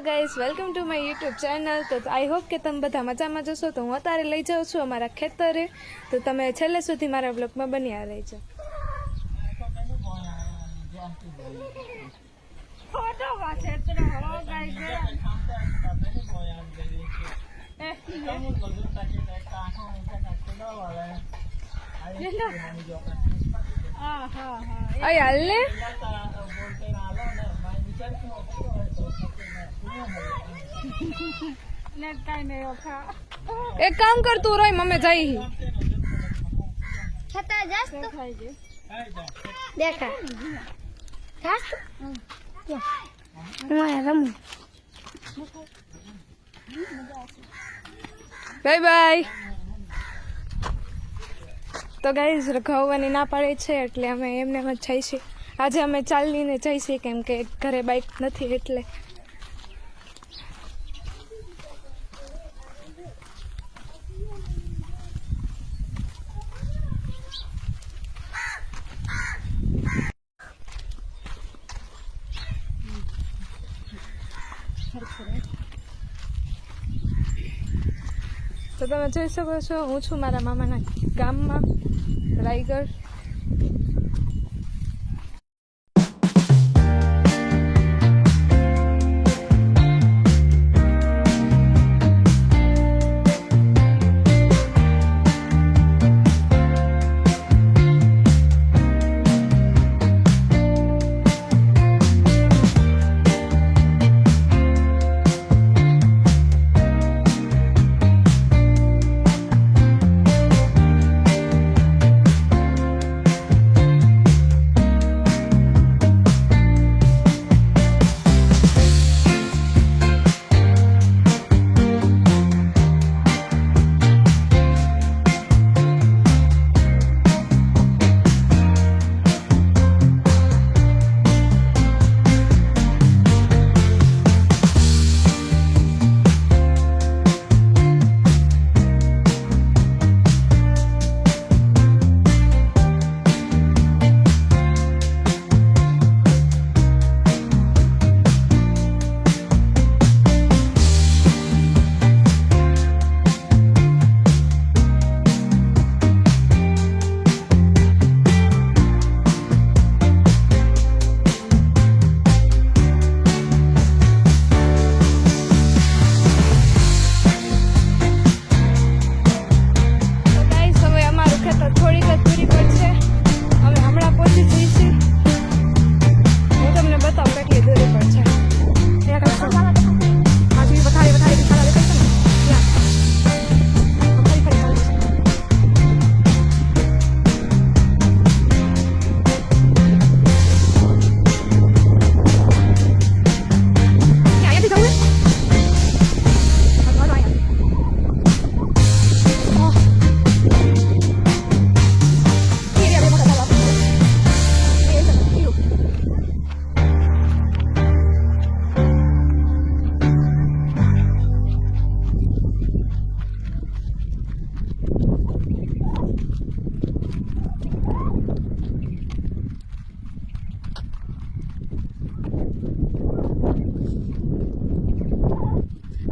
Guys welcome to my YouTube channel. તો I hope કે તમે બધા મજામાં જશો. તો હું અત્યારે લઈ જાઉં છું અમારા ખેતરે. તો તમે છેલ્લે સુધી મારા બ્લોગમાં બન્યા રહેજો. હાલ ને એક કામ કર તું રોય મમ્મી જઈ બાય બાય. તો ગાઈઝ રખાવવાની ના પાડે છે એટલે અમે એમને જ જઈશું. આજે અમે ચાલીને જઈશું કેમ કે ઘરે બાઇક નથી એટલે. તો તમે જોઈ શકો છો હું છું મારા મામાના ગામમાં રાયગઢ.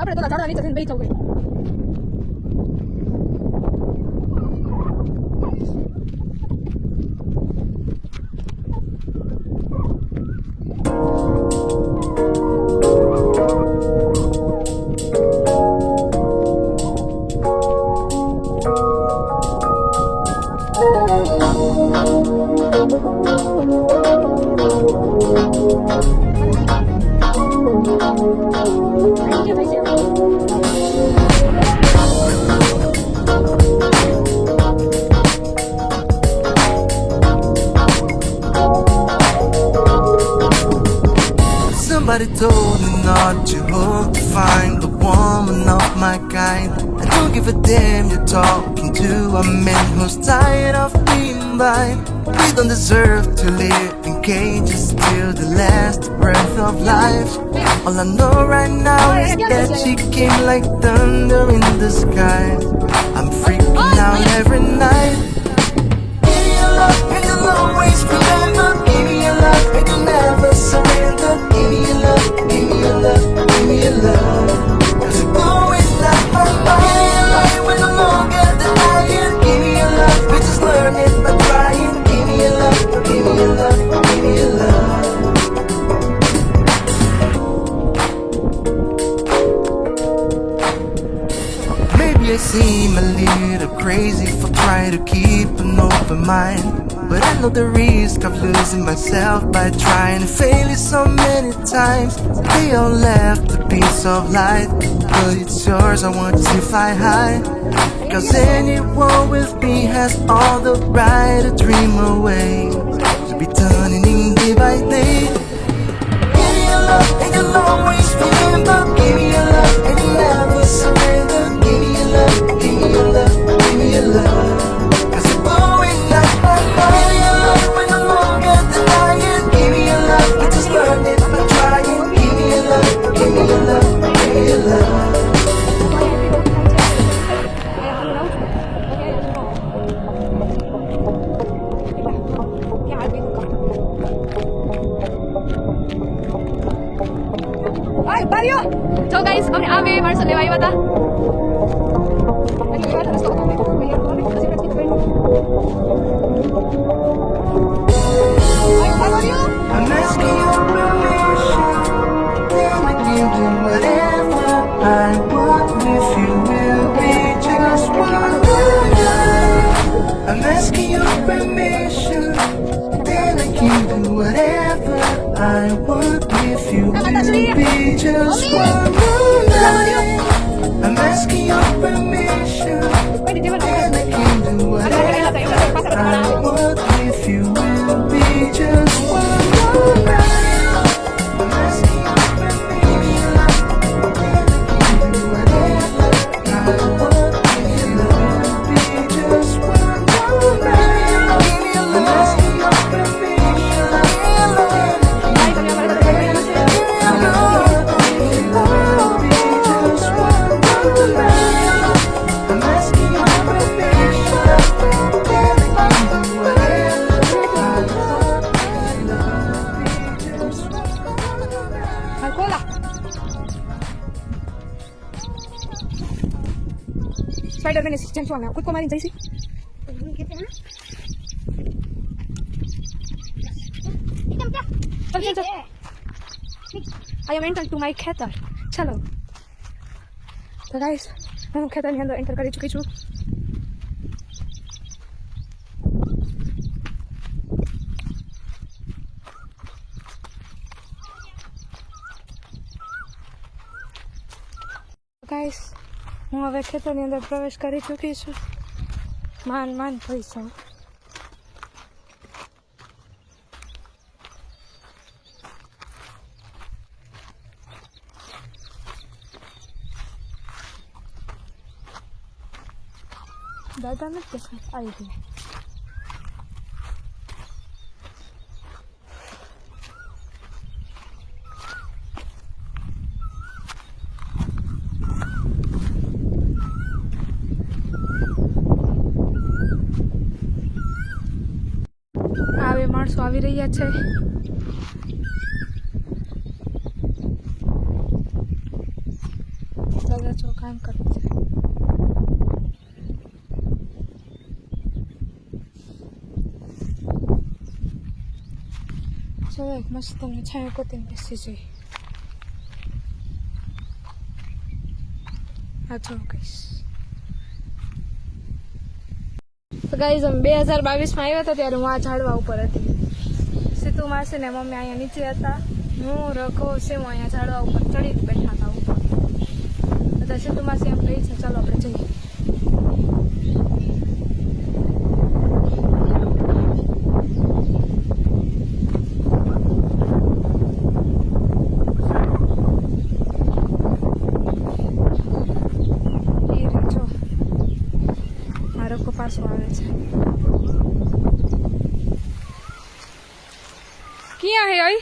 આપણે તો ઝાડવા નીચે જઈને બેસી જવું. Somebody told me not to hope to find the woman of my kind. I don't give a damn you're talking to a man who's tired of being blind. We don't deserve to live in cages till the last breath of life. All I know right now is that she came like thunder in the sky. I'm freaking out every night. Give me your love and you'll always remember. Give me your love and you'll never surrender. Give me your love, give me your love, give me I seem a little crazy for trying to keep an open mind. But I know the risk of losing myself by trying to fail it so many times. They all left a piece of light, but it's yours, I want to fly high. Cause anyone with me has all the right to dream away, to be turning day by day. Give me your love and you'll always remember. Give me your love and you'll never surrender. Give me your love, give me your love, give me your love. Cause you're blowing up my mind. Give me your love when no longer denying. Give me your love, I just learned it by trying. Give me your love, give me your love, give me your love. જો guys અમે આ બે માણસો લેવા આવ્યા હતા. I'm asking your permission, then I can do whatever I want if you will be just one night. I'm asking your permission, then I can do whatever I want if you will be just one night. I'm asking your permission, then I can do whatever I want if you will be just one night. I'm asking your permission, then I can do whatever I want if you will be just one night. I'm asking your permission, then I can do whatever I want if you will be just one night. I'm asking your permission, then I can do whatever I want if you will be just one night. Cola. Spider-Man is James Wan. Quick kumain Daisy. चल चल चल I am enter to my खेतर चलो तो guys હું ખેતરની અંદર enter કરી ચૂકી છું. ગાઈસ હું હવે ખેતરની અંદર પ્રવેશ કરી ચૂકી છું. માન પૈસા દાદા નથી દેખાય આવી ગઈ. આવે માણસો આવી રહ્યા છે. દાદા જો કામ કરે છે. ચલો એક મસ્ત તમને છાંયો કોતીને બેસી જઈ. હા જો કહીશ તો ગાઈઝ અમે 2022માં આવ્યા હતા ત્યારે હું આ ઝાડવા ઉપર હતી. સીતુ માસી ને મમ્મી અહીંયા નીચે હતા. હું રઘો સેવ અહીંયા ઝાડવા ઉપર ચડીને બેઠા હતા ઉપર. બધા સીતુ માસી એમ કહી છે ચાલો આપણે જઈએ. પાછો આવે છે. ક્યાં હે આઈ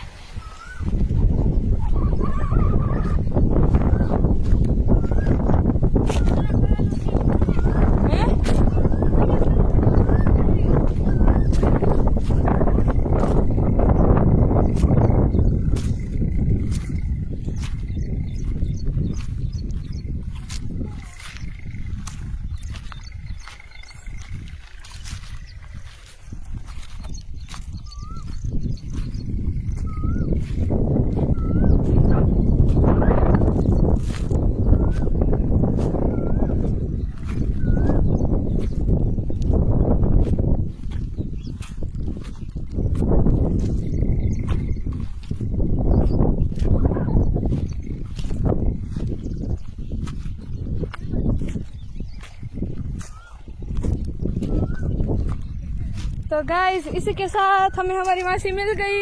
तो गाइस इसी के साथ हमें हमारी मासी मिल गई,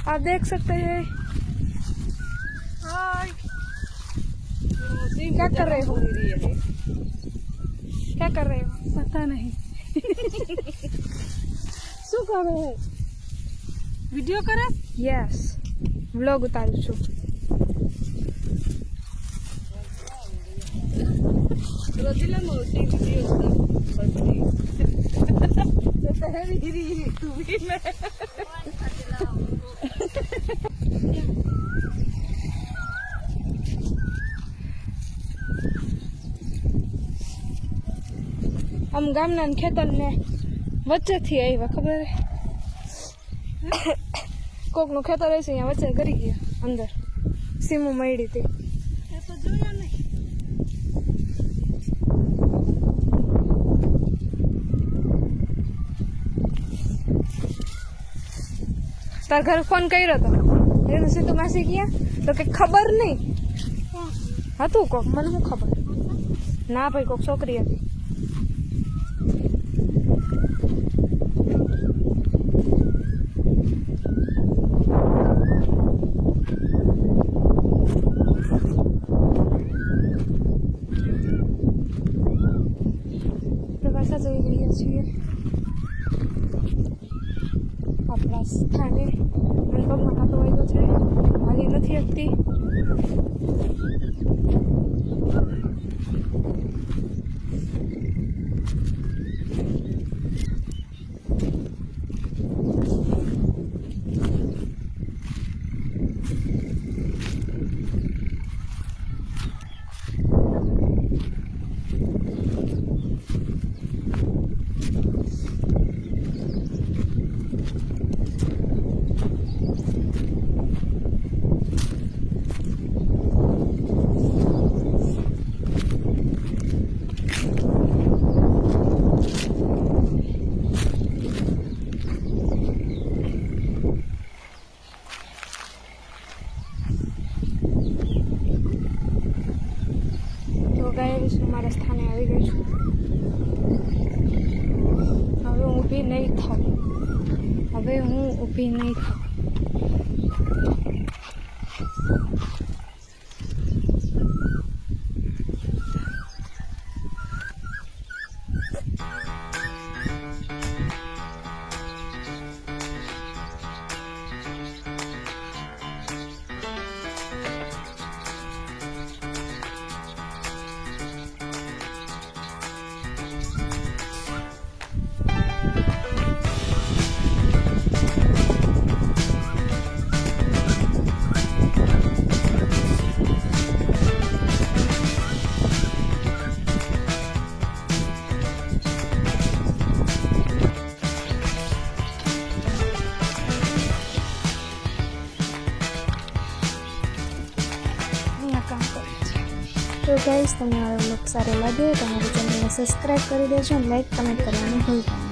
आप देख सकते हैं। हाय, क्या कर रहे हो? क्या कर रहे हो? पता नहीं શું કરે વિડિયો કરે यस व्लॉग उतारू છું। રોજીલા મોટી વિડિયો બધી તો તહેરી રી તું भी मैं આમ ગામના ખેતરને વચ્ચેથી આવ્યા, ખબર હે? કોકનું ખેતર હશે અહીંયા વચ્ચે કરી ગયા અંદર, સીમું મળી હતી. એ તો જોયા નહીં તાર ઘરે ફોન કર્યો હતો એનું સીધું માસી ગયા તો કે ખબર નહીં હતું કોક, મને શું ખબર. ના ભાઈ કોક છોકરી હતી. પાછા જઈ રહ્યા છીએ આપણા સ્થાને. મને પગમાં કાંટો વાગ્યો છે, હાલી નથી શકતી. ગાઈસ હું મારા સ્થાને આવી ગઈ છું. હવે હું ઊભી નહીં થાઉં. तो गाइस તમને મારો વ્લોગ સારો લાગ્યો તો મારી ચેનલને સબસ્ક્રાઈબ કરી દેજો અને લાઈક કમેન્ટ કરવાનું ભૂલતા નહીં.